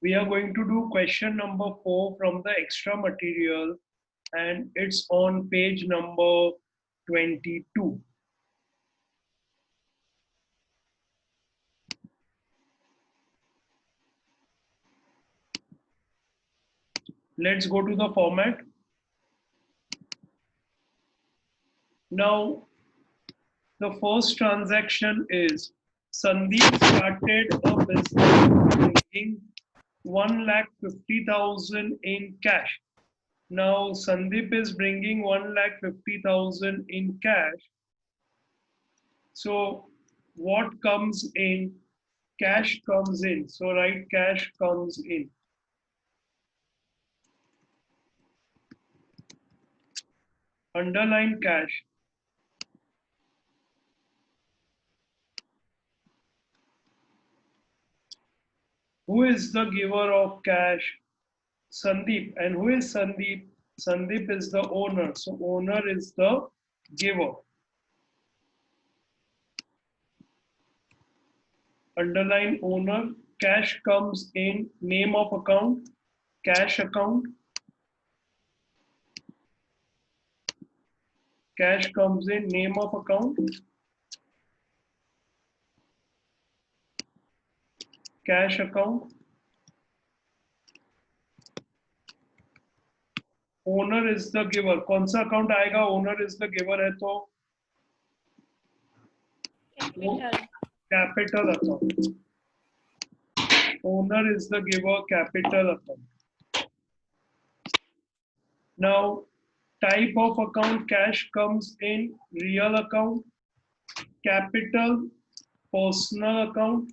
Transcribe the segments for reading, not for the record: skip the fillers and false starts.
We are going to do question number 4 from the extra material, and it's on page number 22. Let's go to the format. Now, the first transaction is Sandeep started a business bringing 1,50,000 in cash. Now, Sandeep is bringing 1,50,000 in cash. So, what comes in? Cash comes in. So, write cash comes in. Underline cash. Who is the giver of cash? Sandeep. And who is Sandeep? Sandeep is the owner. So owner is the giver. Underline owner. Cash comes in. Name of account. Cash account. Cash comes in. Name of account. Cash account. Owner is the giver. कौन सा account आएगा? Owner is the giver है तो capital account. Owner is the giver, capital account. Now type of account, cash comes in. Real account. Capital, personal account.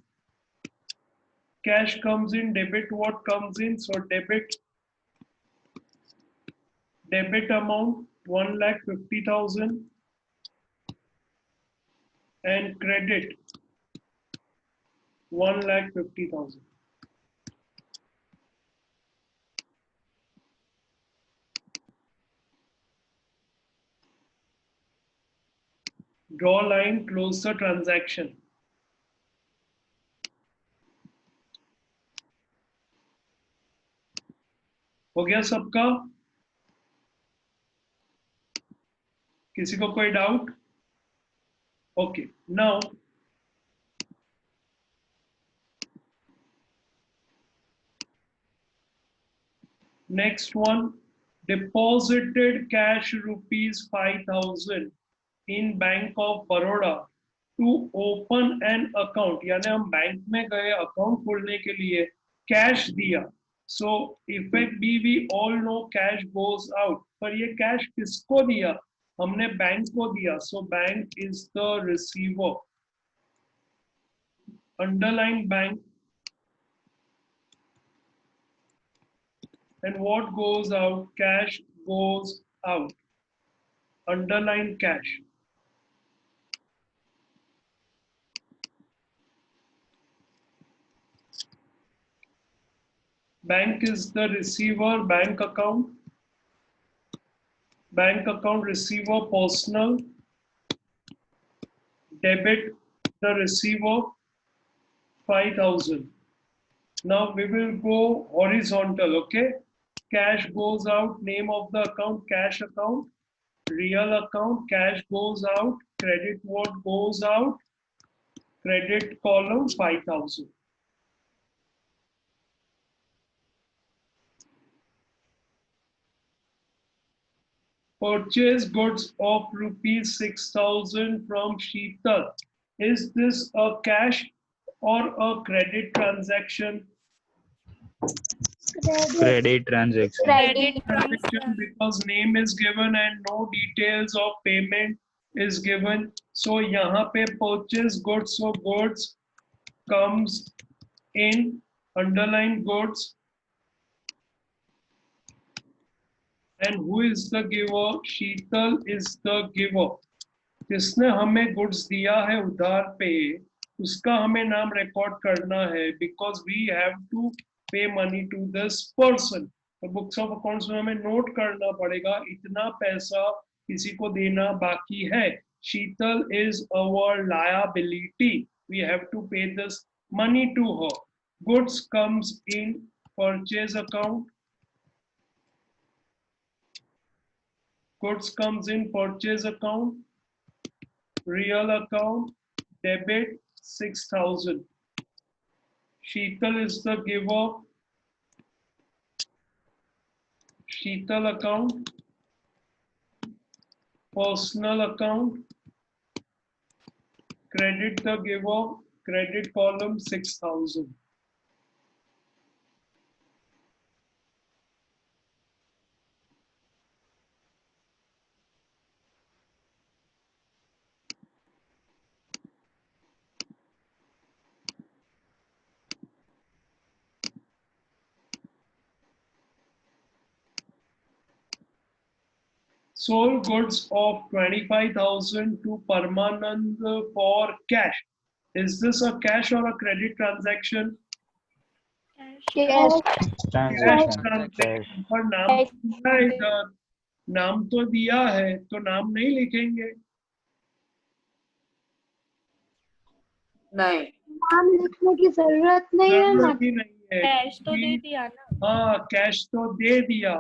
Cash comes in. Debit, what comes in? So debit amount 1,50,000, and credit 1,50,000. Draw line, close the transaction. हो गया सबका? किसी को कोई doubt? Okay, now next one, deposited cash rupees 5,000 in Bank of Baroda to open an account. यानी हम bank में गए अकाउंट खोलने के लिए, कैश दिया. So effect B, we all know cash goes out. पर ये कैश किसको दिया? हमने बैंक को दिया. So bank is the receiver. Underline bank. And what goes out? Cash goes out. Underline cash. Bank is the receiver. Bank account. Bank account, receiver, personal. Debit, the receiver, 5,000. Now we will go horizontal, okay? Cash goes out, name of the account, cash account. Real account, cash goes out. Credit, what goes out? Credit column, 5,000. Purchase goods of rupees 6,000 from Sheetal. Is this a cash or a credit transaction? Credit transaction. Credit Transaction, because name is given and no details of payment is given. So यहाँ पे purchase goods, so goods comes in. Underline goods. And who is the giver? Sheetal is the giver. जिसने हमें goods दिया है उधार पे, उसका हमें नाम रिकॉर्ड करना है, बिकॉज वी हैव टू पे मनी टू दिस पर्सन. तो बुक्स ऑफ अकाउंट्स में हमें नोट करना पड़ेगा इतना पैसा किसी को देना बाकी है. Sheetal is our liability. We have to pay this money to her. Goods comes in purchase account. Goods comes in purchase account. Real account, debit 6,000. Sheetal is the giver. Sheetal account. Personal account. Credit the giver. Credit column 6,000. Sold goods of 25,000 to Parmanand for cash. Is this a cash or a credit transaction? Cash. Cash Transaction. Transaction पर नाम तो दिया है इधर, नाम तो दिया है तो नाम नहीं लिखेंगे। नहीं, नाम लिखने की जरूरत नहीं है ना। जरूरत ही नहीं है, कैश तो दे दिया ना। हाँ कैश तो दे दिया,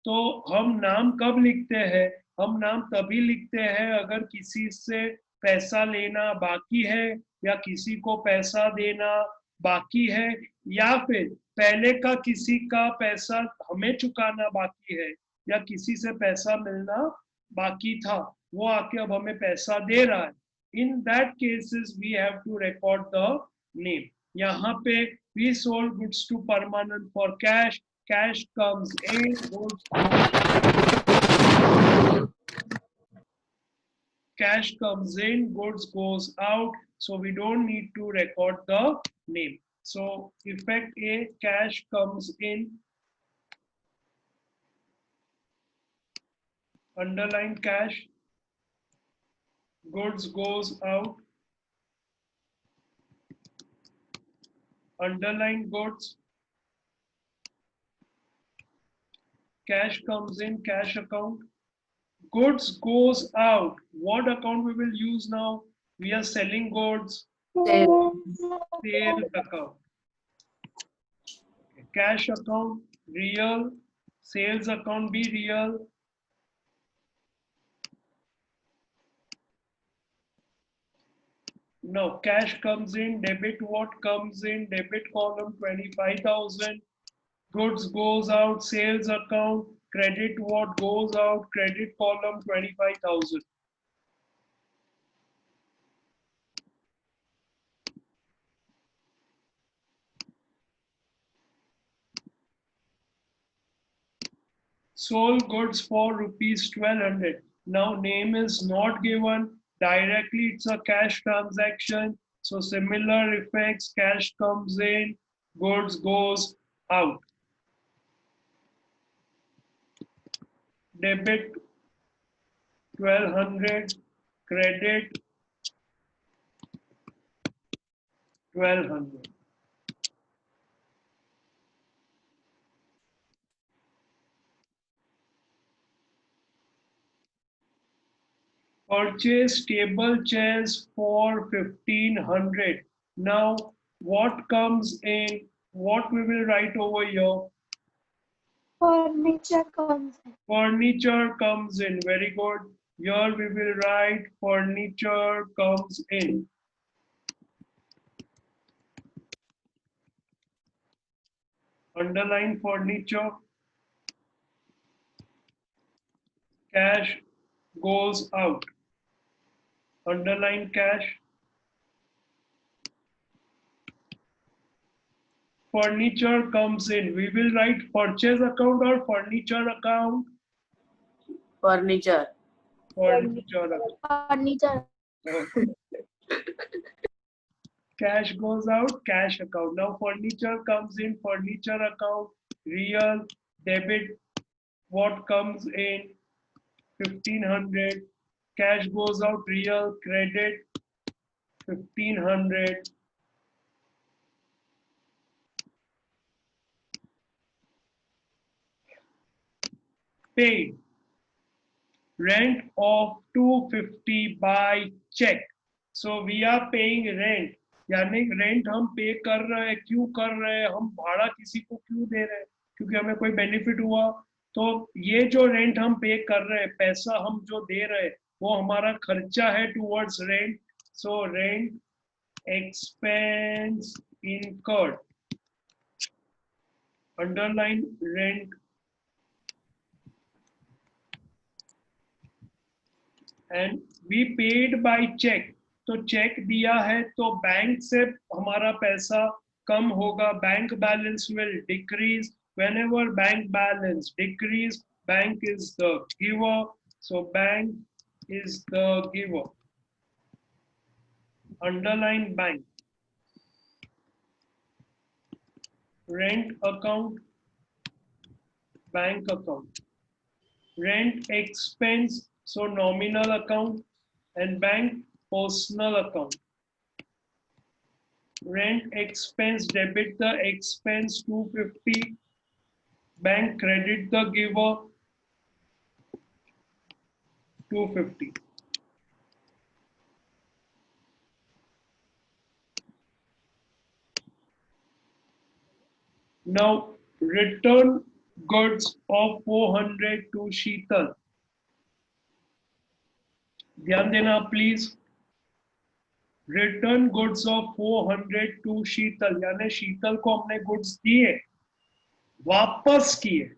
तो हम नाम कब लिखते हैं? हम नाम तभी लिखते हैं अगर किसी से पैसा लेना बाकी है या किसी को पैसा देना बाकी है, या फिर पहले का किसी का पैसा हमें चुकाना बाकी है, या किसी से पैसा मिलना बाकी था, वो आके अब हमें पैसा दे रहा है। In that cases we have to record the name. यहाँ पे we sold goods to Parmanand for cash. Cash comes in, cash comes in, goods goes out. So we don't need to record the name. So effect A, cash comes in, underline cash, goods goes out, underline goods, cash comes in, cash account, goods goes out. What account we will use now? We are selling goods, sales account. Cash account, real, sales account be real. Now cash comes in, debit what comes in, debit column 25,000, goods goes out, sales account, credit what goes out, credit column 25,000. Sold goods for rupees 1200. Now name is not given directly, it's a cash transaction. So similar effects, cash comes in, goods goes out. Debit 1200, credit 1200. Purchase table chairs for 1500. Now what comes in? What we will write over here? Furniture comes in. Furniture comes in. Very good. Here we will write furniture comes in. Underline furniture. Cash goes out. Underline cash. Furniture comes in. We will write purchase account or furniture account. furniture. Furniture account. Furniture. Cash goes out, cash account. Now furniture comes in, furniture account, real, debit, what comes in, 1500. Cash goes out, real, credit, 1500. Paid. Rent of 250 by check. So we are paying rent यानी rent हम पे कर रहे हैं, क्यों कर रहे हैं, हम भाड़ा किसी को क्यों दे रहे हैं, क्योंकि हमें कोई बेनिफिट हुआ। तो ये जो रेंट हम पे कर रहे हैं, पैसा हम जो दे रहे हैं, वो हमारा खर्चा है towards rent. So rent expense incurred, underline rent and we paid by check। तो चेक दिया है तो बैंक से हमारा पैसा कम होगा, bank balance will decrease. whenever bank balance decrease, bank is the giver, so bank is the giver, underline bank। rent account, bank account। rent expense, so nominal account, and bank personal account। rent expense debit the expense 250, bank credit the giver 250। now return goods of 400 to Sheetal। ध्यान देना please. Return goods of 400 to Sheetal, यानी शीतल को हमने goods दिए, वापस किए।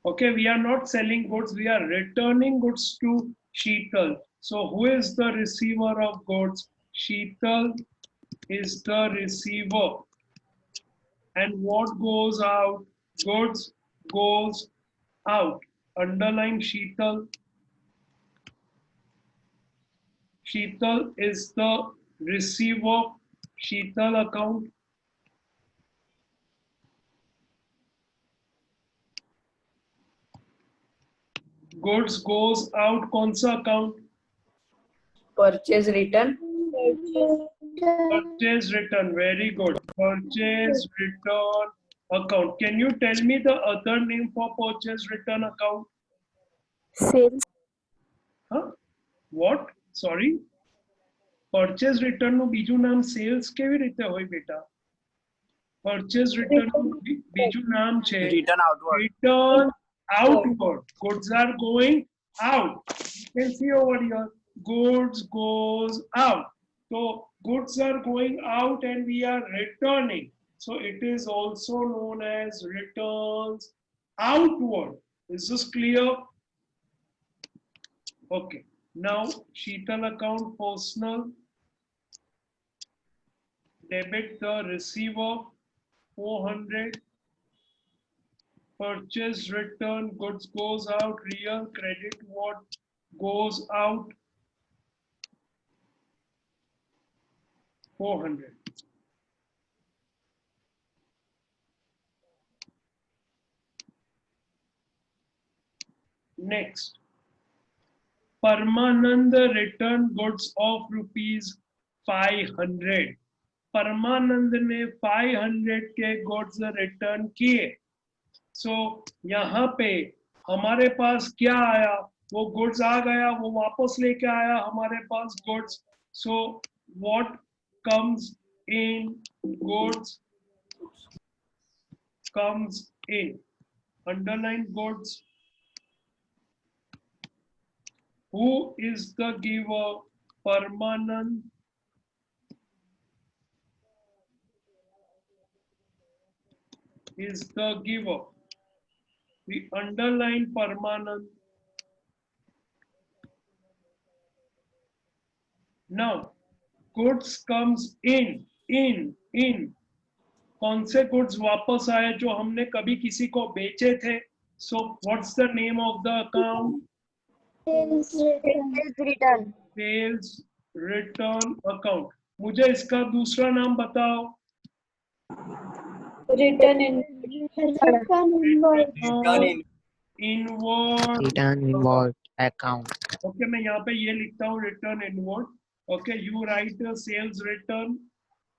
Okay, we are not selling goods, we are returning goods to Sheetal। So who is the receiver of goods? Sheetal is the receiver। and what goes out? Goods goes out, underline Sheetal। Sheetal is the receiver, Sheetal account। goods goes out, कौन सा account? Purchase return. Purchase return, very good, purchase return account। can you tell me the other name for purchase return account? Sales. huh? what? sorry, purchase return નું બીજું નામ sales કેવી રીતે હોય બેટા? purchase return નું બીજું નામ છે Return outward. return outward। goods are going out, you can see over here, goods goes out। so goods are going out and we are returning, so it is also known as returns outward। is this clear? okay, now Sheetal account personal, debit the receiver 400, purchase return, goods goes out, real credit what goes out 400। next, Parmanand return goods of rupees 500। परमानंद ने 500 के goods return किए। सो यहाँ पे हमारे पास क्या आया? वो goods आ गया, वो वापस लेके आया हमारे पास goods. So what comes in? Goods comes in, underline goods. who is the giver? Parmanand is the giver, we underline Parmanand। now goods comes in कौन से गुड्स वापस आए जो हमने कभी किसी को बेचे थे? So what's the name of the account? Sales return. Sales return account. मुझे इसका दूसरा नाम बताओ। Return inward. Return in. Inward Return inward account. Okay, मैं यहाँ पे ये लिखता हूँ return inward. Okay, you write sales return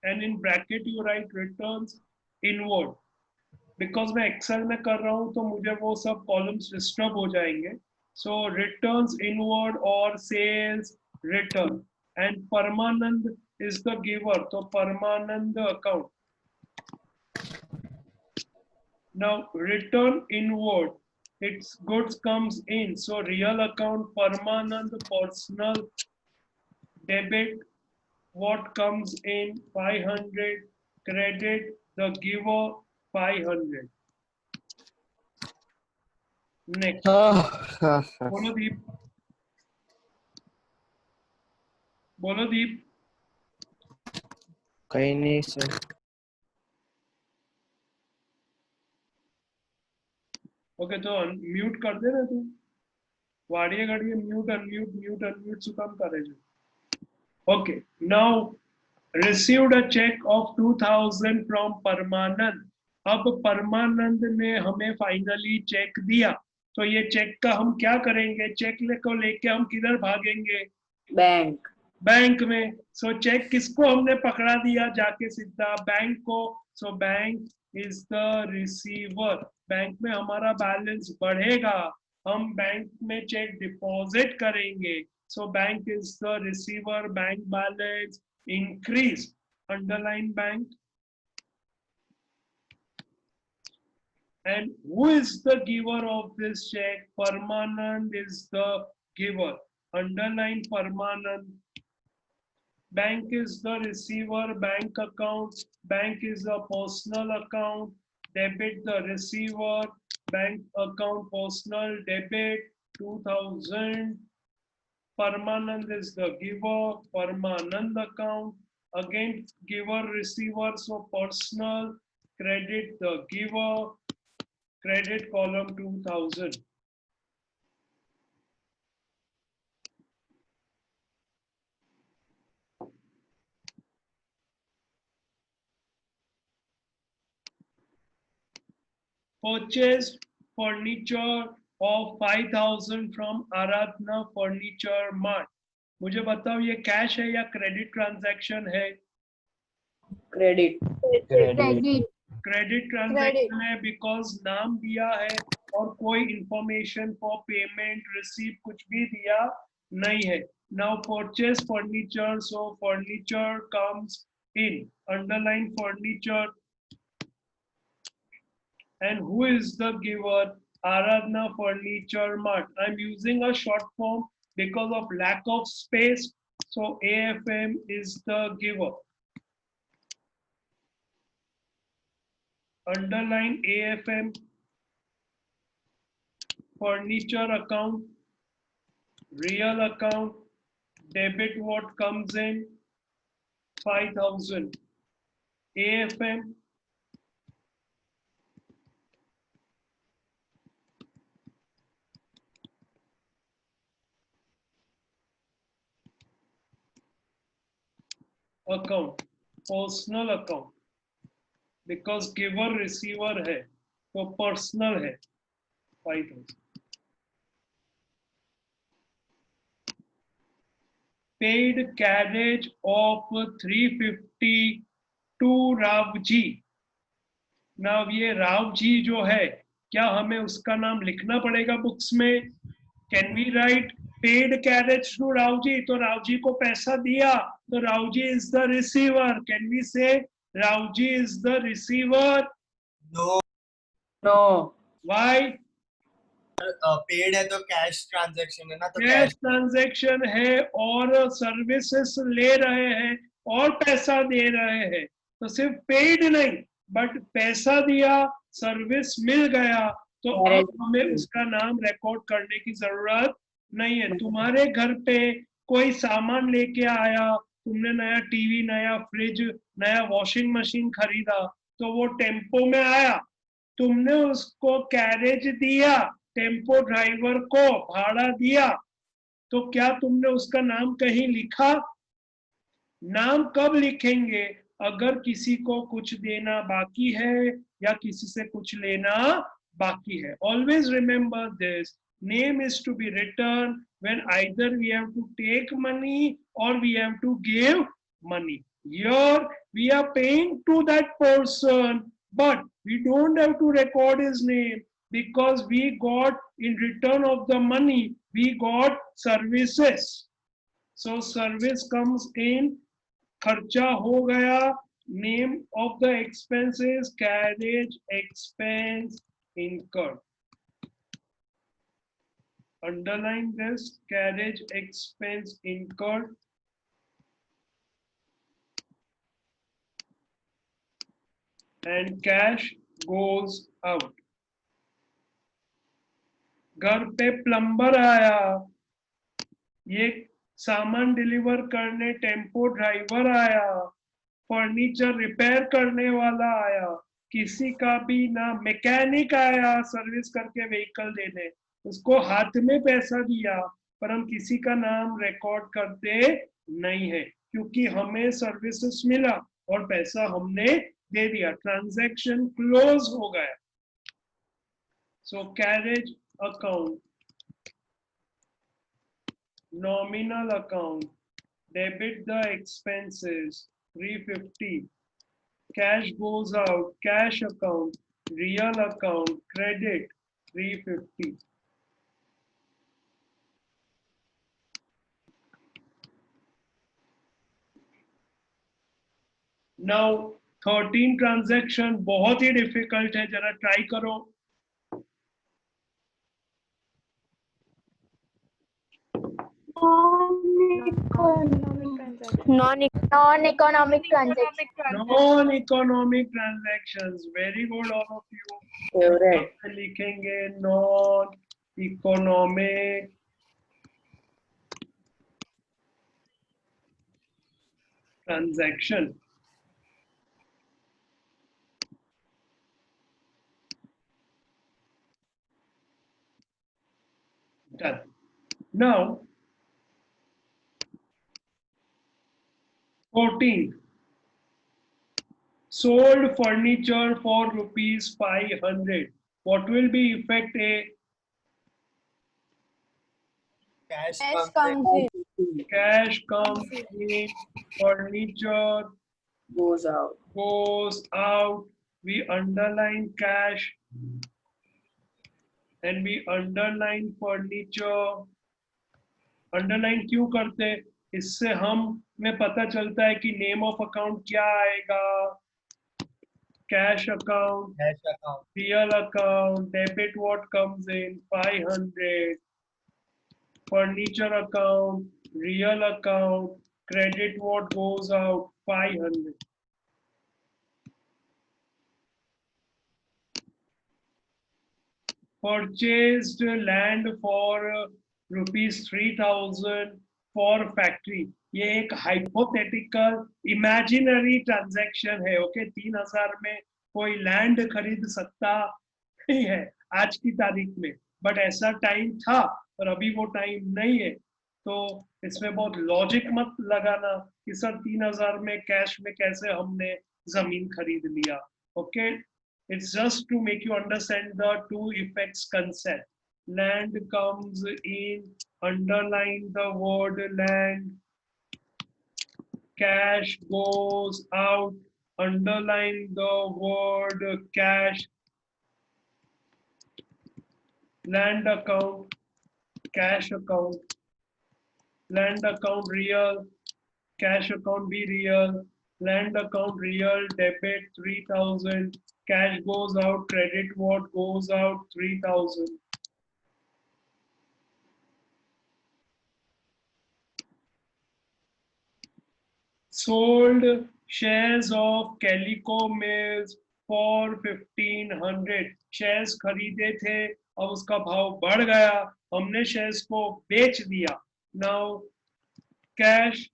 and in bracket you write returns inward. Because मैं एक्सेल में कर रहा हूँ तो मुझे वो सब कॉलम्स डिस्टर्ब हो जाएंगे। सो रिटर्न्स इनवर्ड और sales return. And Parmanand is the giver. So Paramanand account. Now return inward. Its goods comes in. So real account Paramanand personal debit. What comes in 500. Credit the giver 500. Next. बोलो दीप. बोलो दीप. कहीं नहीं sir. Okay तो mute कर दे ना तू. वाड़िए गाड़िए mute unmute सुकम करे जो. Okay, now received a check of 2000 from Paramanand. अब परमानंद ने हमें फाइनली चेक दिया. तो ये चेक का हम क्या करेंगे? चेक को लेके हम किधर भागेंगे? बैंक. बैंक में. सो चेक किसको हमने पकड़ा दिया? जाके सीधा बैंक को. So bank is the receiver. Bank में हमारा बैलेंस बढ़ेगा. हम बैंक में चेक डिपॉजिट करेंगे. So bank is the receiver. Bank balance increase. Underline bank. And who is the giver of this check? Paramanand is the giver. Underline Paramanand. Bank is the receiver. Bank account. Bank is a personal account. Debit the receiver. Bank account personal debit 2000. Paramanand is the giver. Paramanand account. Again giver receiver. So personal. Credit the giver. Credit column 2000. Purchased furniture of 5000 from Aradhana Furniture Mart. मुझे बताओ ये cash है या credit transaction है? Credit. Credit. Credit transaction है because नाम दिया है और कोई इंफॉर्मेशन फॉर पेमेंट रिसीव कुछ भी दिया नहीं है. Now purchase furniture. So furniture comes in. Underline furniture. And who is the giver? Aradhana Furniture Mart. I'm using a short form because of lack of space. So AFM is the giver. Underline AFM. Furniture account. Real account. Debit what comes in 5000. AFM. account, personal account, because giver receiver है तो personal है 5000. Paid carriage of 350 to Ravji. Now ये रावजी जो है क्या हमें उसका नाम लिखना पड़ेगा बुक्स में? Can we write paid carriage to Ravji? तो रावजी को पैसा दिया तो Raoji is the receiver. Can we say Ravji is the receiver? No, No. Why? Paid है तो कैश ट्रांजैक्शन है ना, तो कैश ट्रांजैक्शन है और सर्विसेज ले रहे हैं और पैसा दे रहे हैं. तो सिर्फ पेड नहीं बट पैसा दिया, सर्विस मिल गया, तो अब हमें उसका नाम रिकॉर्ड करने की जरूरत नहीं है. तुम्हारे घर पे कोई सामान लेके आया, तुमने नया टीवी, नया फ्रिज, नया वॉशिंग मशीन खरीदा, तो वो टेम्पो में आया, तुमने उसको कैरेज दिया, टेम्पो ड्राइवर को भाड़ा दिया, तो क्या तुमने उसका नाम कहीं लिखा? नाम कब लिखेंगे? अगर किसी को कुछ देना बाकी है या किसी से कुछ लेना बाकी है. Always remember this. Name is to be written when either we have to take money or we have to give money. Here we are paying to that person, but we don't have to record his name because we got in return of the money, we got services. So service comes in खर्चा हो गया, name of the expenses carriage expense incurred. Underline this, carriage expense incurred. And cash goes out. घर पे plumber आया, ये सामान deliver करने tempo driver आया, फर्नीचर रिपेयर करने वाला आया, किसी का भी ना मैकेनिक आया सर्विस करके व्हीकल देने, उसको हाथ में पैसा दिया, पर हम किसी का नाम रिकॉर्ड करते नहीं है क्योंकि हमें सर्विसेज मिला और पैसा हमने दे दिया, ट्रांजैक्शन क्लोज हो गया. So carriage account, nominal account, debit the expenses 350, cash goes out, cash account, real account, credit 350. Now 13 transaction बहुत ही difficult है, जरा try करो. Non-economic transaction. Non-economic transactions, very good all of you. Favorite. लिखेंगे non-economic transaction. Done. Now 14. Sold furniture for rupees 500. What will be effect A? Cash Cash comes comes in. in. Cash comes in, furniture Goes out. goes out. We underline cash and we underline furniture. Underline क्यों करते? इससे हमें पता चलता है कि name of account क्या आएगा. Cash account, Cash account. real account, debit what comes in 500, furniture account, real account, credit what goes out 500. Purchased land for rupees 3000 for factory. ये एक हाइपोथेटिकल इमेजिनरी ट्रांजैक्शन है. ओके 3000 में कोई land खरीद सकता नहीं है आज की तारीख में, बट ऐसा टाइम था और अभी वो टाइम नहीं है. तो इसमें बहुत लॉजिक मत लगाना कि सर 3000 में कैश में कैसे हमने जमीन खरीद लिया. Okay, it's just to make you understand the two effects concept. Land comes in, underline the word land. Cash goes out, underline the word cash. Land account, cash account. Land account real, cash account be real. Land account real, debit 3000. Cash goes out, credit what goes out 3000. Sold shares of Calico Mills for 1500. Shares खरीदे थे, अब उसका भाव बढ़ गया, हमने shares को बेच दिया. Now cash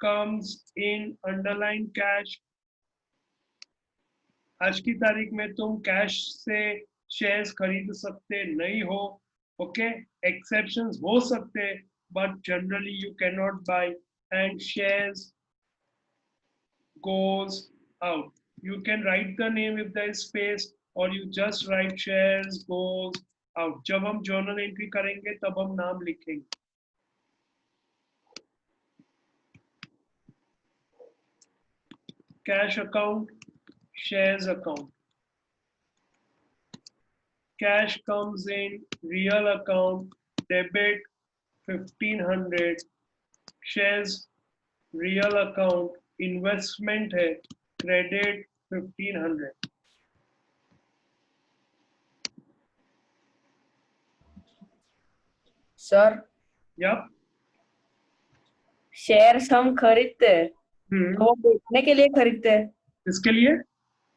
comes in, underline cash. आज की तारीख में तुम कैश से शेयर्स खरीद सकते नहीं हो. ओके, एक्सेप्शंस हो सकते, but generally you can not buy. And shares goes out. You can write the name if there is space, or you just write shares goes out. जब हम journal entry करेंगे तब हम नाम लिखेंगे. Cash account, shares account. Cash comes in, real account, debit 1500. Shares, real account, investment है, credit 1500। Sir या shares हम खरीदते हैं तो वो बेचने के लिए खरीदते हैं, इसके लिए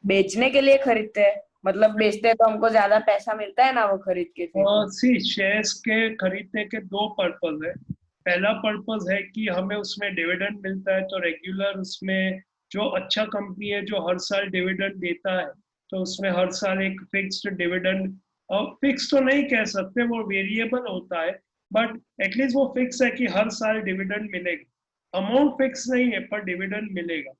बेचने के लिए खरीदते हैं, मतलब बेचते हैं तो हमको ज्यादा पैसा मिलता है ना वो खरीद के फिर। सी शेयर्स के खरीदने के दो पर्पज है। पहला पर्पज है कि हमें उसमें डिविडेंड मिलता है, तो रेगुलर उसमें जो अच्छा कंपनी है जो हर साल डिविडेंड देता है, तो उसमें हर साल एक फिक्स्ड डिविडेंड, और फिक्स तो नहीं कह सकते, वो वेरिएबल होता है, बट एटलीस्ट वो फिक्स है कि हर साल डिविडेंड मिलेगा। अमाउंट फिक्स नहीं है पर डिविडेंड मिलेगा।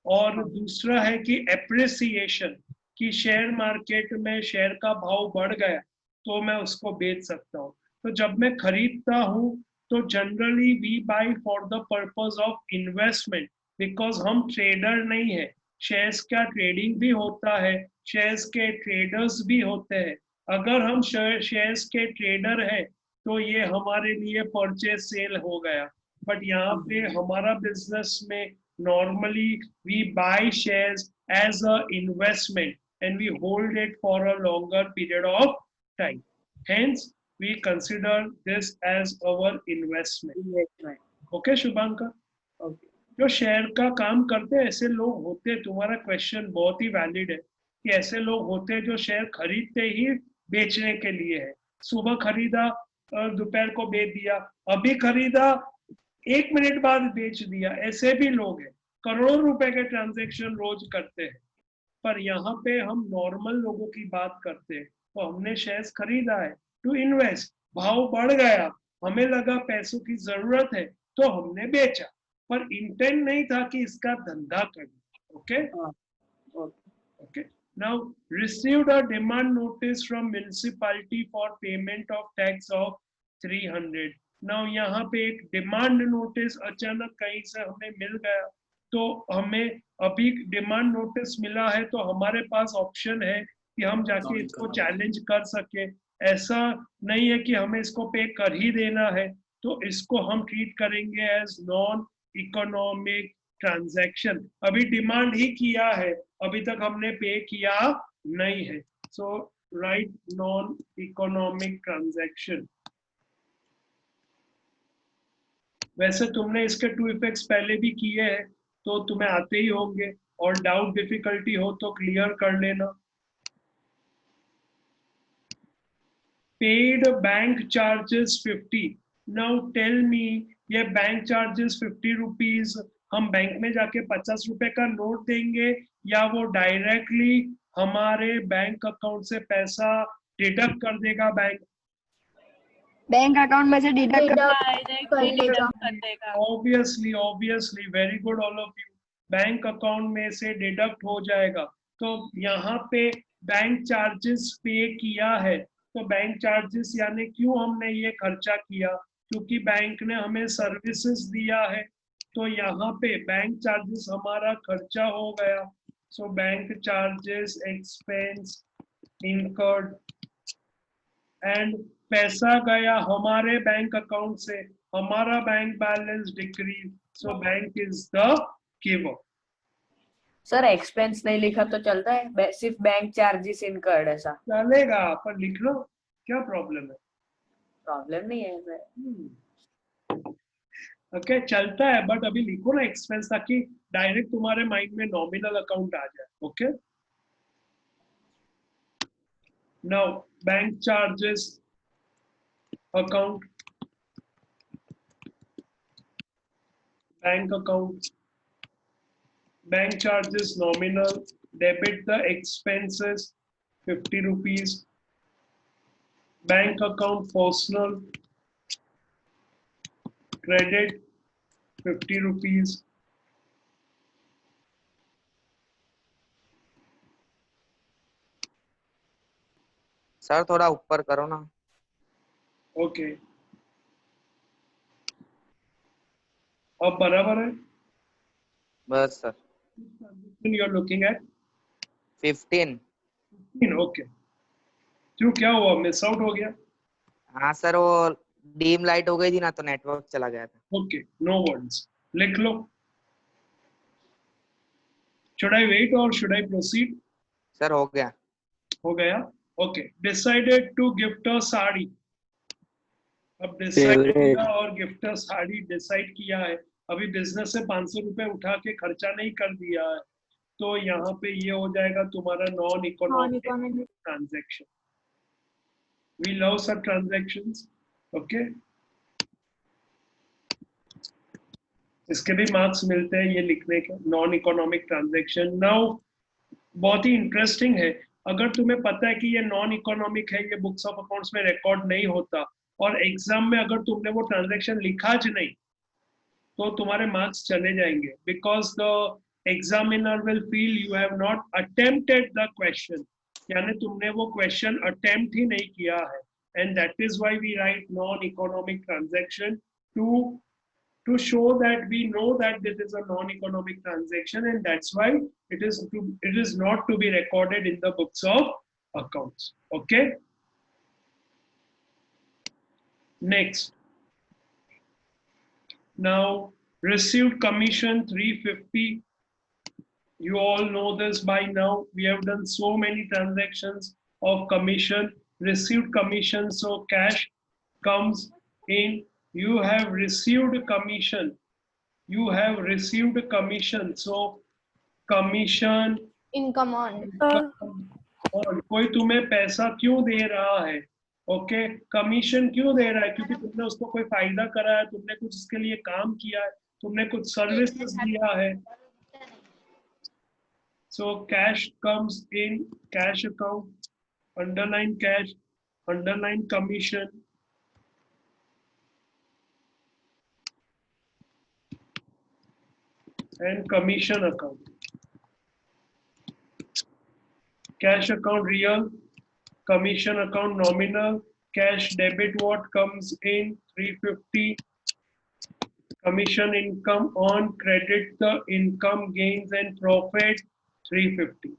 और दूसरा है कि एप्रिसिएशन, कि शेयर मार्केट में शेयर का भाव बढ़ गया तो मैं उसको बेच सकता हूँ। तो जब मैं खरीदता हूँ तो generally we buy for the purpose of investment, because हम ट्रेडर नहीं है। शेयर्स का ट्रेडिंग भी होता है, शेयर्स के ट्रेडर्स भी होते हैं। अगर हम शेयर्स के ट्रेडर है तो ये हमारे लिए परचेज सेल हो गया, बट यहाँ पे हमारा बिजनेस में normally we buy shares as a investment and we hold it for a longer period of time. Hence, we consider this as our investment. Investment. Okay, Shubhankar? Okay जो share का काम करते हैं ऐसे लोग होते हैं। तुम्हारा क्वेश्चन बहुत ही वैलिड है कि ऐसे लोग होते हैं जो शेयर खरीदते ही बेचने के लिए है। सुबह खरीदा और दोपहर को बेच दिया, अभी खरीदा 1 मिनट बाद बेच दिया, ऐसे भी लोग हैं। करोड़ों रुपए के ट्रांजेक्शन रोज करते हैं। पर यहाँ पे हम नॉर्मल लोगों की बात करते हैं, तो हमने शेयर्स खरीदा है टू इन्वेस्ट, भाव बढ़ गया, हमें लगा पैसों की जरूरत है तो हमने बेचा, पर इंटेंट नहीं था कि इसका धंधा करना। Okay okay. Now received a demand notice from municipality for payment of tax of 300। Now यहाँ पे एक डिमांड नोटिस अचानक कहीं से हमें मिल गया, तो हमें अभी डिमांड नोटिस मिला है तो हमारे पास ऑप्शन है कि हम जाके इसको चैलेंज कर सके। ऐसा नहीं है कि हमें इसको पे कर ही देना है, तो इसको हम ट्रीट करेंगे एज नॉन इकोनॉमिक ट्रांजैक्शन। अभी डिमांड ही किया है, अभी तक हमने पे किया नहीं है। सो राइट नॉन इकोनॉमिक ट्रांजैक्शन। वैसे तुमने इसके 2 इफेक्ट्स पहले भी किए हैं तो तुम्हें आते ही होंगे, और डाउट डिफिकल्टी हो तो क्लियर कर लेना। Paid bank charges 50। Now tell me, ये बैंक चार्जेस 50 रुपीज हम बैंक में जाके 50 रुपए का नोट देंगे, या वो डायरेक्टली हमारे बैंक अकाउंट से पैसा डिडक्ट कर देगा बैंक? बैंक अकाउंट में से डिडक्ट कर लेगा। Obviously very good all of you. Bank account में से डिडक्ट हो जाएगा। तो यहाँ पे बैंक चार्जेस पे किया है, तो बैंक चार्जेस यानी क्यों हमने ये खर्चा किया, क्योंकि बैंक ने हमें सर्विसेज दिया है, तो यहाँ पे बैंक चार्जेस हमारा खर्चा हो गया। So bank charges expense incurred, and पैसा गया हमारे बैंक अकाउंट से, हमारा bank balance decrease, so bank is the giver. Sir expense नहीं लिखा तो चलता है, सिर्फ बैंक चार्जेस इनकर्ड ऐसा? चलेगा, पर लिख लो, क्या प्रॉब्लम है? प्रॉब्लम नहीं है सर। ओके चलता है, बट अभी लिखो ना एक्सपेंस, ताकि डायरेक्ट तुम्हारे माइंड में नॉमिनल अकाउंट आ जाए। Okay now bank charges account, bank account, bank charges nominal, debit the expenses 50 rupees, bank account personal, credit 50 rupees, sir थोड़ा ऊपर करो ना। ओके अब बराबर है? बस sir. You are looking at 15। Okay, क्यों क्या हुआ, मिस आउट हो गया? हाँ सर, वो डीम लाइट हो गई थी ना तो नेटवर्क चला गया था। ओके नो वरीज, लिख लो Should I wait or should I proceed? Sir हो गया. हो गया. Okay. Decided to gift a sari. अब डिसाइड किया और गिफ्टर साड़ी डिसाइड किया है. अभी बिजनेस से 500 रुपए उठा के खर्चा नहीं कर दिया है, तो यहाँ पे ये हो जाएगा तुम्हारा non economic transaction. We love such transactions. Okay, इसके भी मार्क्स मिलते हैं ये लिखने के. Non economic transaction. नाउ बहुत ही इंटरेस्टिंग है. अगर तुम्हें पता है कि ये नॉन इकोनॉमिक है, ये बुक्स ऑफ अकाउंट्स में रिकॉर्ड नहीं होता, और एग्जाम में अगर तुमने वो ट्रांजैक्शन लिखा ज नहीं, तो तुम्हारे मार्क्स चले जाएंगे. Because the examiner will feel you have not attempted the question, यानी तुमने वो क्वेश्चन अटेम्प्ट ही नहीं किया है. And that is why we write non economic transaction to show that we know that this is a non-economic transaction, and that's why it is not to be recorded in the books of accounts. Okay. Next. Now, received commission 350. You all know this by now. We have done so many transactions of commission. Received commission, so cash comes in. You have received commission. You have received commission. So commission income on. और कोई तुम्हें पैसा क्यों दे रहा है? Okay, commission क्यों दे रहा है? क्योंकि तुमने उसको कोई फायदा करा है, तुमने कुछ उसके लिए काम किया है, तुमने कुछ सर्विसेज दिया है. So cash comes in cash account. Underline cash, underline commission. And commission account. Cash account real, commission account nominal. Cash debit what comes in 350. Commission income on credit the income gains and profit 350.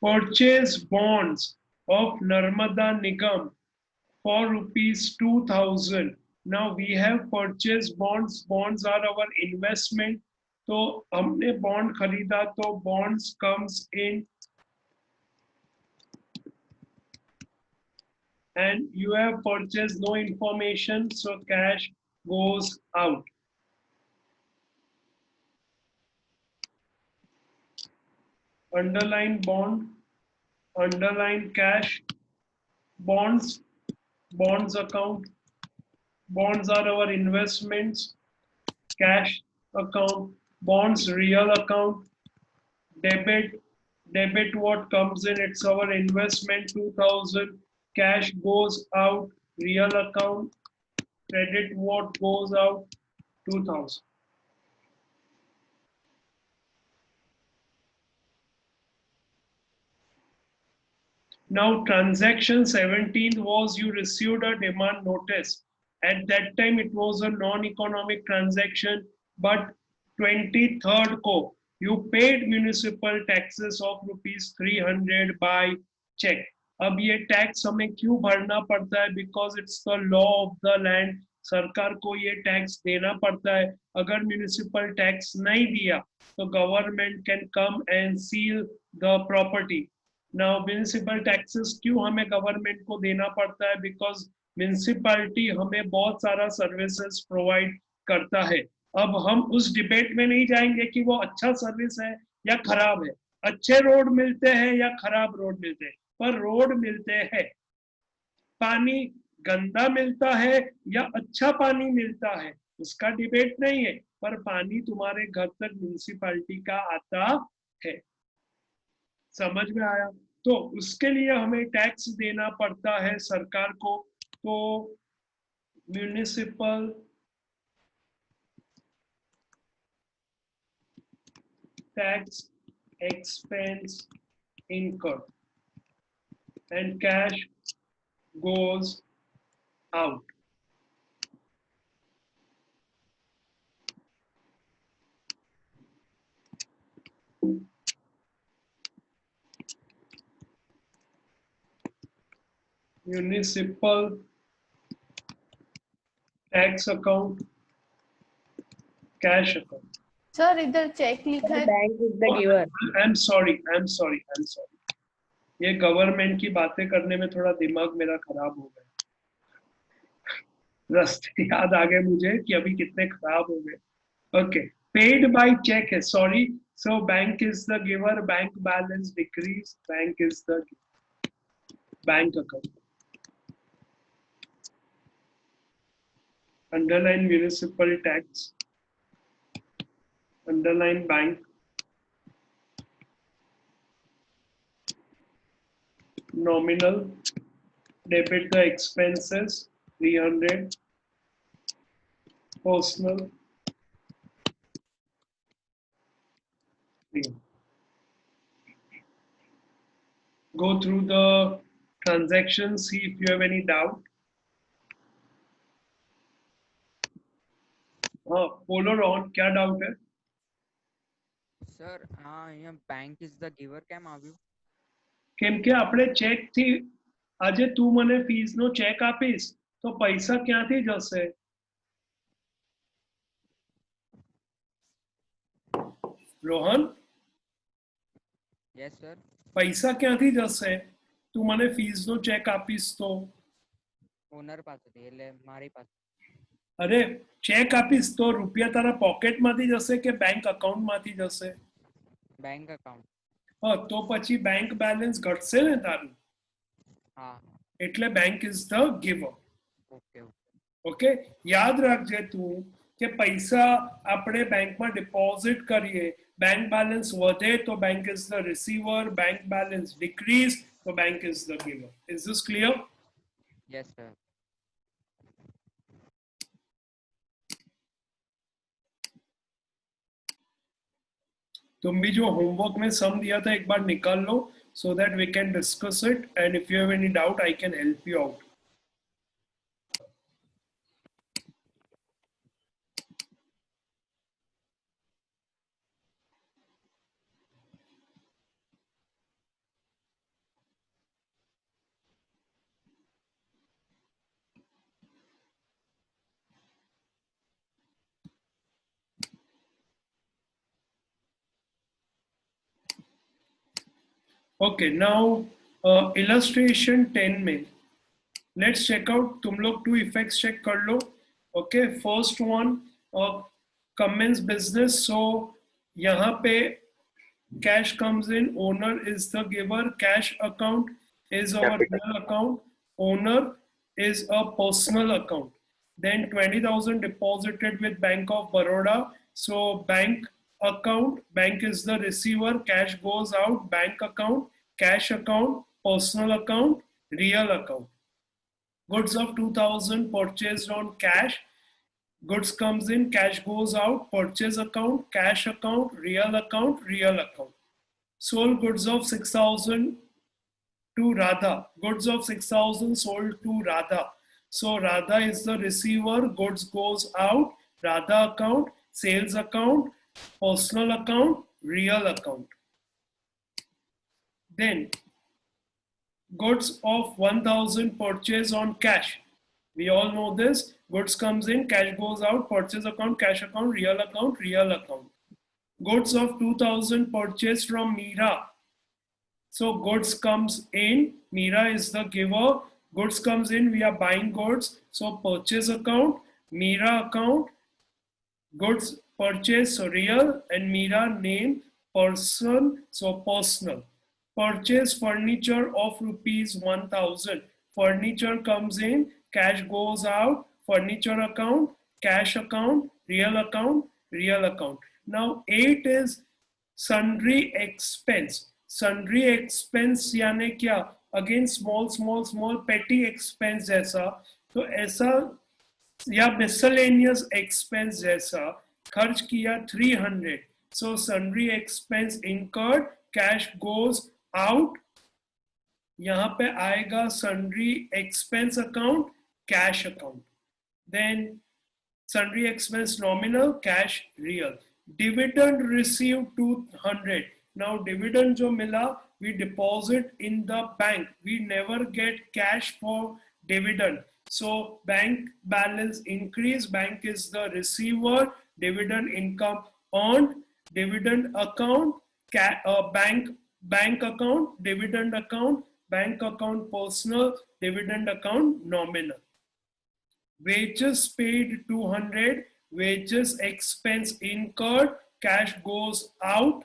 Purchase bonds of Narmada Nigam for rupees 2000. Now we have purchased bonds. Bonds are our investment. तो हमने bond खरीदा, तो bonds comes in, and you have purchased no information, so cash goes out. Underline bond, underline cash, bonds, bonds account. Bonds are our investments. Cash account, bonds real account. Debit, debit what comes in, it's our investment 2000. Cash goes out, real account. Credit what goes out, 2000. Now transaction 17th was you received a demand notice. At that time it was a non-economic transaction, but 23rd को you paid municipal taxes of rupees 300 by check. अब ये tax हमें क्यों भरना पड़ता है? Because it's the law of the land. सरकार को ये टैक्स देना पड़ता है. अगर म्यूनिसिपल टैक्स नहीं दिया तो government can come and seal the property. Now municipal taxes क्यों हमें गवर्नमेंट को देना पड़ता है? बिकॉज म्यूनिसिपैलिटी हमें बहुत सारा सर्विसेज प्रोवाइड करता है. अब हम उस डिबेट में नहीं जाएंगे कि वो अच्छा सर्विस है या खराब है, अच्छे रोड मिलते हैं या खराब रोड मिलते हैं, पर रोड मिलते हैं. पानी गंदा मिलता है या अच्छा पानी मिलता है, उसका डिबेट नहीं है, पर पानी तुम्हारे घर तक म्यूनिसिपैलिटी का आता है. समझ में आया? तो उसके लिए हमें टैक्स देना पड़ता है सरकार को. तो municipal tax expense incurred and cash goes out. Municipal tax account, cash account. Sir इधर चेक लिखा है. Bank is the giver. I'm sorry. ये गवर्नमेंट की बातें करने में थोड़ा दिमाग मेरा खराब हो गया. रास्ते याद आ गए मुझे कि अभी कितने खराब हो गए. ओके, पेड बाय चेक है. Sorry. So bank is the giver, bank balance decrease, bank is the bank account. Underline municipal tax, underline bank, nominal, debit the expenses 300, personal 300. Go through the transactions, see if you have any doubt. हाँ, polar on, क्या doubt है? Sir અહીંયા bank is the giver કેમ આવ્યું? કેમ કે આપણે check થી આજે તું મને ફીસ નો ચેક આપીશ તો પૈસા ક્યાંથી જશે? Rohan, yes sir. પૈસા ક્યાંથી જશે? તું મને ફીસ નો ચેક આપીશ તો? ઓનર પાસેથી એટલે મારી પાસે. અરે ચેક આપીશ તો રૂપિયા તારા પોકેટ માંથી જશે કે બેંક અકાઉન્ટ માંથી જશે? Bank account. તો પછી બેંક બેલેન્સ ઘટશે ને તારું, હા. એટલે bank is the giver. Okay okay. Okay, યાદ રાખજે તું કે પૈસા આપણે બેંકમાં ડિપોઝિટ કરીએ, બેંક બેલેન્સ વધે તો bank is the receiver, bank balance decrease તો bank is the giver. Is this clear? Yes sir. तुम भी जो होमवर्क में सम दिया था एक बार निकाल लो so that we can discuss it, and if you have any doubt I can help you out. Okay, now illustration 10 में let's check out. तुम लोग two effects check कर लो. Okay, first one commence business. So यहाँ पे cash comes in, owner is the giver, cash account is our real account, owner is a personal account. Then 20,000 deposited with Bank of Baroda. So bank account, bank is the receiver, cash goes out, bank account, cash account, personal account, real account. Goods of 2,000 purchased on cash, goods comes in, cash goes out, purchase account, cash account, real account, real account. Sold goods of 6,000 to Radha, goods of 6,000 sold to Radha. So Radha is the receiver, goods goes out, Radha account, sales account, personal account, real account. Then goods of 1,000 purchase on cash. We all know this. Goods comes in, cash goes out, purchase account, cash account, real account, real account. Goods of 2,000 purchased from Meera. So goods comes in, Meera is the giver. Goods comes in, we are buying goods. So purchase account, Meera account, goods purchase, so real, and Meera name, person, so personal. Purchase furniture of rupees 1,000. Furniture comes in, cash goes out, furniture account, cash account, real account, real account. Now 8 is sundry expense. Sundry expense यानी क्या? Again small petty expense जैसा. तो ऐसा या miscellaneous expense जैसा खर्च किया 300. So sundry expense incurred, cash goes out. यहाँ पे आएगा sundry expense account, cash account. Then sundry expense nominal, cash real. Dividend received 200. Now dividend जो मिला, we deposit in the bank. We never get cash for dividend. So bank balance increase, bank is the receiver, dividend income on dividend account, bank account, dividend account, bank account personal, dividend account nominal. Wages paid 200, wages expense incurred, cash goes out,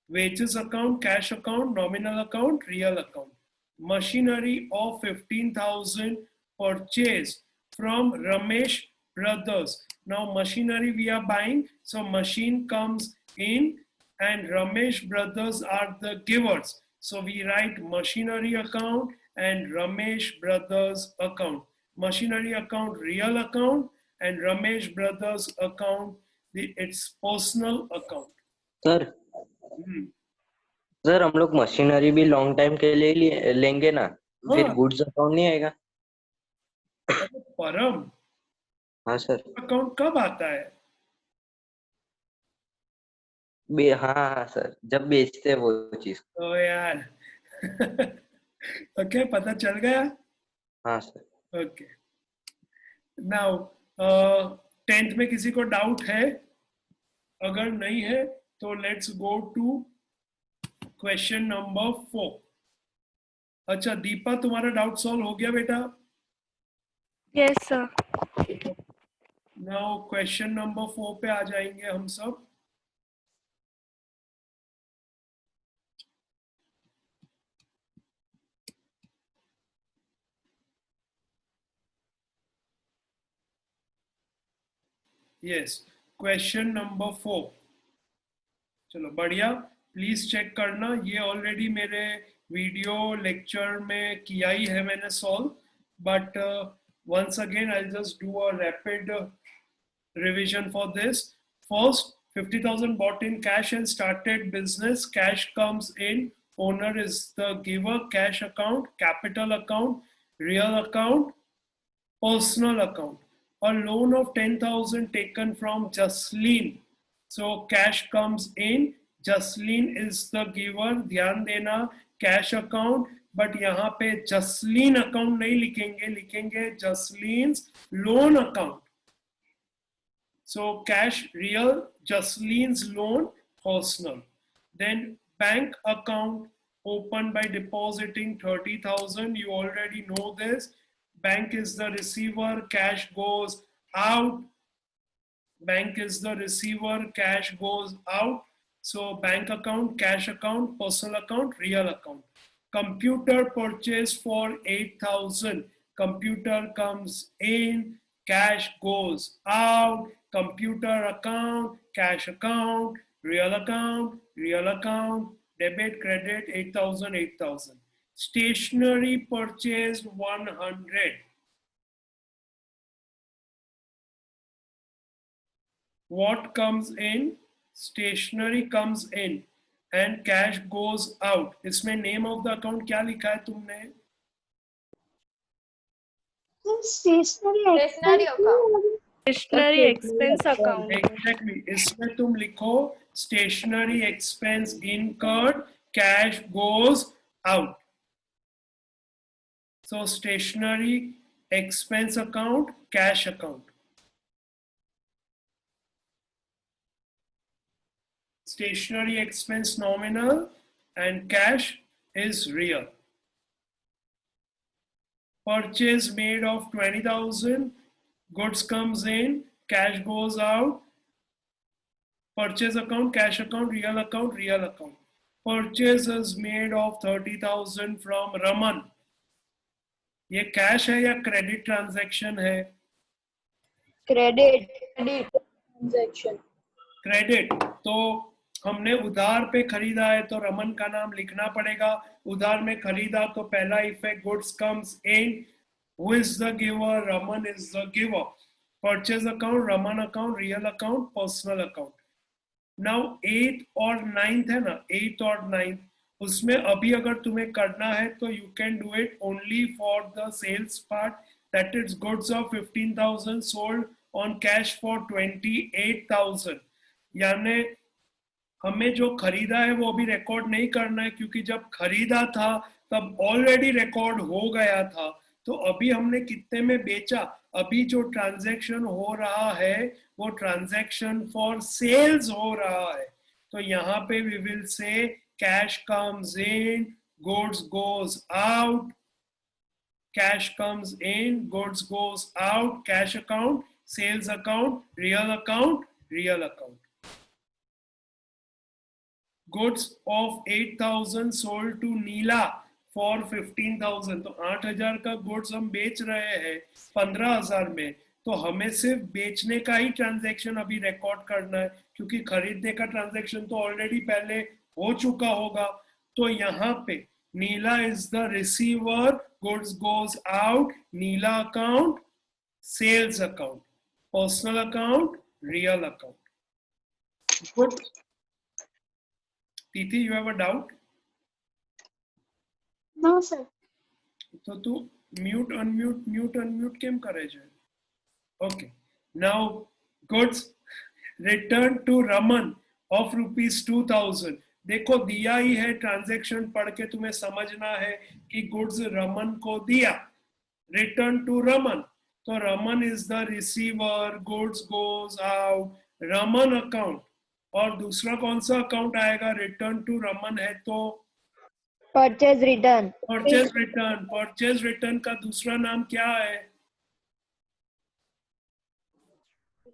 wages account, cash account, nominal account, real account. Machinery of 15,000 purchased from Ramesh Brothers. Now machinery we are buying, so machine comes in and Ramesh Brothers are the givers. So we write machinery account and Ramesh Brothers account. Machinery account real account and Ramesh Brothers account its personal account. Sir sir हम लोग machinery भी long time के लिए लेंगे ना, फिर goods account नहीं आएगा? परम हाँ सर। अकाउंट कब आता है? हाँ हाँ सर, जब बेचते हैं वो चीज। ओ यार ओके, पता चल गया। हाँ सर। ओके, नाउ 10th में किसी को डाउट है? अगर नहीं है तो let's go to question number 4। अच्छा दीपा, तुम्हारा डाउट सॉल्व हो गया बेटा? Yes, sir. Now question number 4 पे आ जाएंगे हम सब। Yes, question number 4। चलो बढ़िया, प्लीज चेक करना। ये ऑलरेडी मेरे वीडियो लेक्चर में किया ही है मैंने solve, but once again I'll just do a rapid revision for this. First, 50,000 bought in cash and started business. Cash comes in, owner is the giver, cash account, capital account, real account, personal account. A loan of 10,000 taken from Jasleen. So cash comes in, Jasleen is the giver. ध्यान देना, cash account, but यहाँ पे Jasleen account नहीं लिखेंगे, लिखेंगे Jasleen's loan account. So cash real, Jasleen's loan personal. Then bank account opened by depositing 30,000. You already know this. Bank is the receiver, cash goes out. Bank is the receiver, cash goes out. So bank account, cash account, personal account, real account. Computer purchase for 8,000. Computer comes in, cash goes out. Computer account, cash account, real account, debit, credit, 8,000, 8,000. Stationery purchased 100. What comes in? Stationery comes in and cash goes out. इसमें name of the account क्या लिखा है तुमने? Stationery account. Stationery expense account. Exactly. इसमें तुम लिखो stationery expense incurred, cash goes out. So stationery expense account, cash account. Stationery expense nominal and cash is real. Purchase made of 20,000, goods comes in, cash goes out. Purchase account, cash account, real account, real account. Purchase is made of 30,000 from Raman. ये cash है या credit transaction है? Credit transaction. Credit. तो हमने उधार पे खरीदा है तो रमन का नाम लिखना पड़ेगा। उधार में खरीदा तो पहला effect, goods comes in, who is the giver? Raman is the giver. Purchase account, Raman account, real account, personal account. Now 8th और 9th है ना, 8th और 9th, उसमें अभी अगर तुम्हें करना है तो you can do it only for the sales part, that is goods of 15,000 sold on cash for 28,000। यानी हमें जो खरीदा है वो अभी रिकॉर्ड नहीं करना है, क्योंकि जब खरीदा था तब ऑलरेडी रिकॉर्ड हो गया था। तो अभी हमने कितने में बेचा? अभी जो ट्रांजैक्शन हो रहा है वो ट्रांजैक्शन फॉर सेल्स हो रहा है, तो यहाँ पे we will say cash comes in, goods goes out, cash comes in, goods goes out, cash account, sales account, real account, real account. Goods of 8,000 sold to Neela for 15,000. तो 8,000 का goods हम बेच रहे हैं 15,000 में, तो हमें सिर्फ बेचने का ही ट्रांजैक्शन अभी रिकॉर्ड करना है, क्योंकि खरीदने का ट्रांजैक्शन तो ऑलरेडी पहले हो चुका होगा। तो यहाँ पे Neela is the receiver, goods goes out, Neela account, sales account, personal account, real account. Good. Titi, you have a doubt? No, sir. तो तू म्यूट अनम्यूट केम करे छे? Okay, now goods return to Raman of ₹2,000। देखो दिया ही है, ट्रांजैक्शन पढ़ के तुम्हें समझना है कि गुड्स रमन को दिया, रिटर्न टू रमन, तो Raman is the receiver, goods goes out, Raman account. और दूसरा कौन सा अकाउंट आएगा? रिटर्न टू रमन है तो Purchase return. Purchase return. Purchase return का दूसरा नाम क्या है?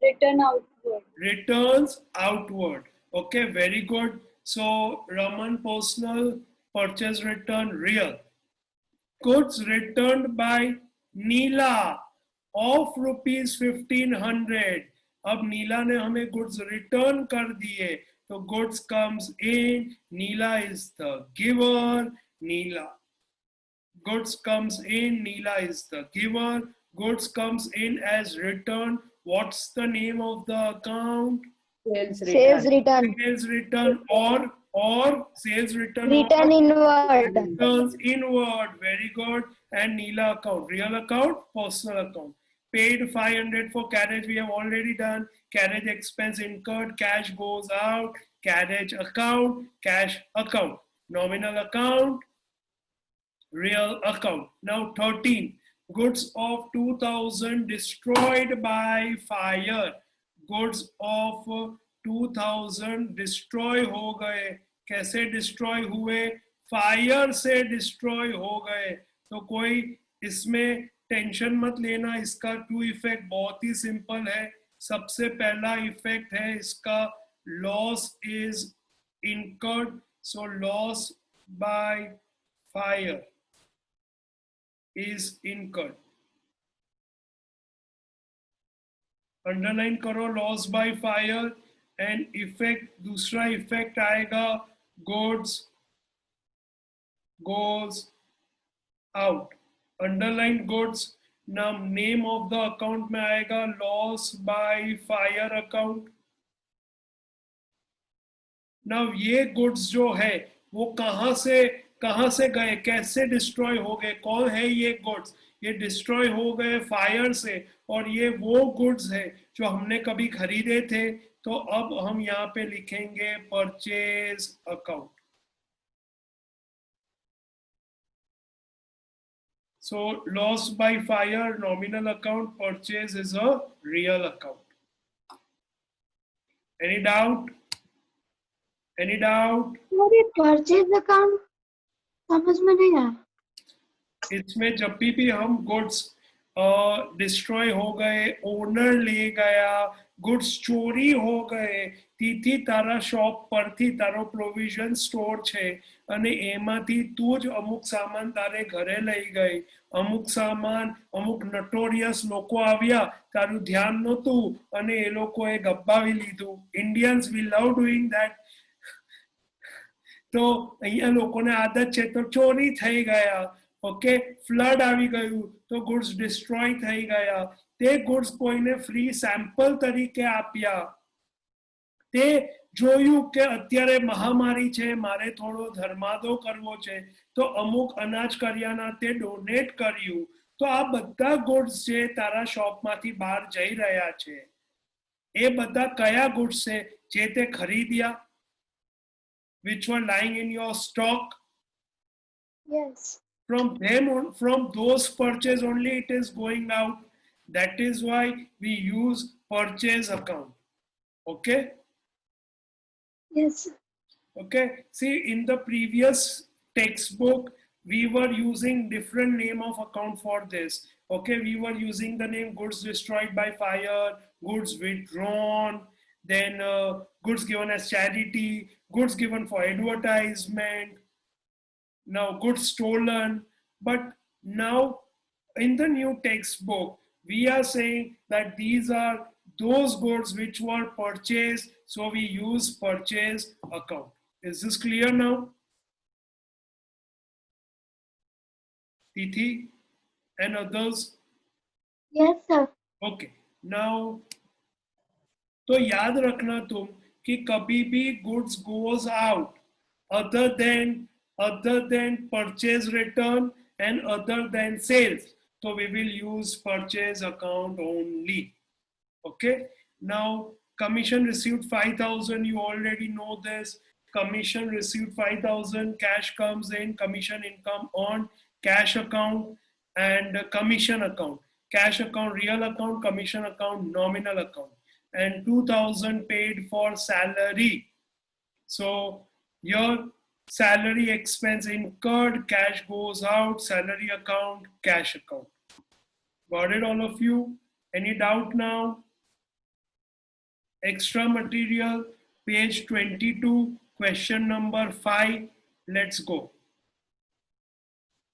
Return outward. Returns outward. Okay, very good. So Raman personal, purchase return real. Goods returned by Neela of ₹1,500. अब नीला ने हमें गुड्स रिटर्न कर दिए, तो goods comes in, Neela is the giver, Neela goods comes in, Neela is the giver, goods comes in as return. What's the name of the account? Sales Sales return. return. Sales return or sales return Return or inward. returns inward. Very good. And Neela account, real account, personal account. Paid 500 for carriage, we have already done. Carriage expense incurred, cash goes out, carriage account, cash account. Nominal account, real account. Now 13, goods of 2,000 destroyed by fire. Goods of 2,000 destroy हो गए। कैसे destroy हुए? Fire से destroy हो गए। तो कोई इसमें टेंशन मत लेना, इसका टू इफेक्ट बहुत ही सिंपल है। सबसे पहला इफेक्ट है इसका, loss is incurred, so loss by fire is incurred. Underline करो loss by fire. And effect, दूसरा इफेक्ट आएगा goods goes out. Underline goods, नाम नेम ऑफ द अकाउंट में आएगा loss by fire account. Now ये goods जो है वो कहां से गए, कैसे डिस्ट्रॉय हो गए, कौन है ये गुड्स? ये डिस्ट्रॉय हो गए फायर से, और ये वो गुड्स है जो हमने कभी खरीदे थे। तो अब हम यहाँ पे लिखेंगे purchase account. So loss by fire, nominal account, purchase is a real account. Any doubt? Any doubt? अरे purchase account समझ में नहीं आया। इसमें जब भी हम गुड्स डिस्ट्रॉय हो गए, ओनर ले गया, गुड्स चोरी हो गए, તીથી તારા શોપ પરથી તારો પ્રોવિઝન સ્ટોર છે અને એમાંથી તું જ અમુક સામાન તારે ઘરે લઈ ગઈ, અમુક સામાન અમુક નટોરિયસ લોકો આવ્યા, તારું ધ્યાન નહોતું અને એ લોકોએ ગબ્બાવી લીધું. Indians we love doing that. તો અહીંયા લોકોને આદત છે, તો ચોરી થઈ ગયા. ઓકે, ફ્લડ આવી ગયું તો ગુડ્સ ડિસ્ટ્રોય થઈ ગયા. તે ગુડ્સ કોઈને ફ્રી સેમ્પલ તરીકે આપ્યા. તે જોયું કે અત્યારે મહામારી છે, મારે થોડો ધર્માદો કરવો છે, તો અમુક અનાજ કરિયાના તે ડોનેટ કર્યું. તો આ બધા ગુડ્સ જે તારા શોપમાંથી બહાર જઈ રહ્યા છે, એ બધા કયા ગુડ્સ છે જે તે ખરીદ્યા? which were lying in your stock? Yes. From them, from those purchase only it is going out. That is why we use purchase account. Okay. Yes. Okay. See, in the previous textbook, we were using different name of account for this. Okay, we were using the name goods destroyed by fire, goods withdrawn, then goods given as charity, goods given for advertisement, now goods stolen. But now in the new textbook, we are saying that these are those goods which were purchased, so we use purchase account. Is this clear now? Tithi and others? Yes, sir. Okay. Now, तो याद रखना तुम कि कभी भी goods goes out other than purchase return and other than sales. So we will use purchase account only. Okay. Now commission received 5,000. You already know this. Commission received 5,000. Cash comes in. Commission income on cash account and commission account. Cash account, real account, commission account, nominal account. And 2,000 paid for salary. So your salary expense incurred, cash goes out, salary account, cash account. Got it, all of you? Any doubt now? Extra material, page 22, question number 5. Let's go.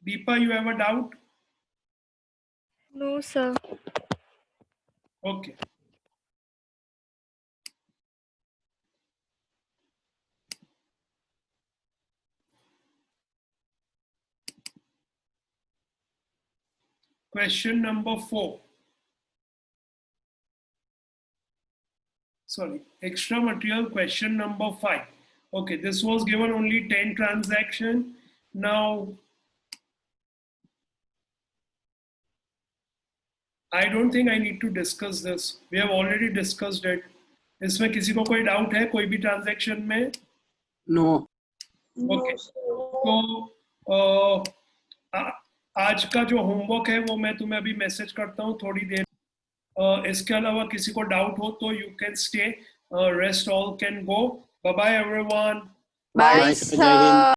Deepa, you have a doubt? No, sir. Okay. Question number 4. Sorry, extra material, question number 5. Okay, this was given only 10 transaction. Now, I don't think I need to discuss this. We have already discussed it. इसमें किसी को कोई doubt है कोई भी transaction में? No. Okay, तो आज का जो होमवर्क है वो मैं तुम्हें अभी मैसेज करता हूँ थोड़ी देर. इसके अलावा किसी को डाउट हो तो you can stay, rest all can go. Bye bye everyone. Bye, Bye, sir. Jai Hind.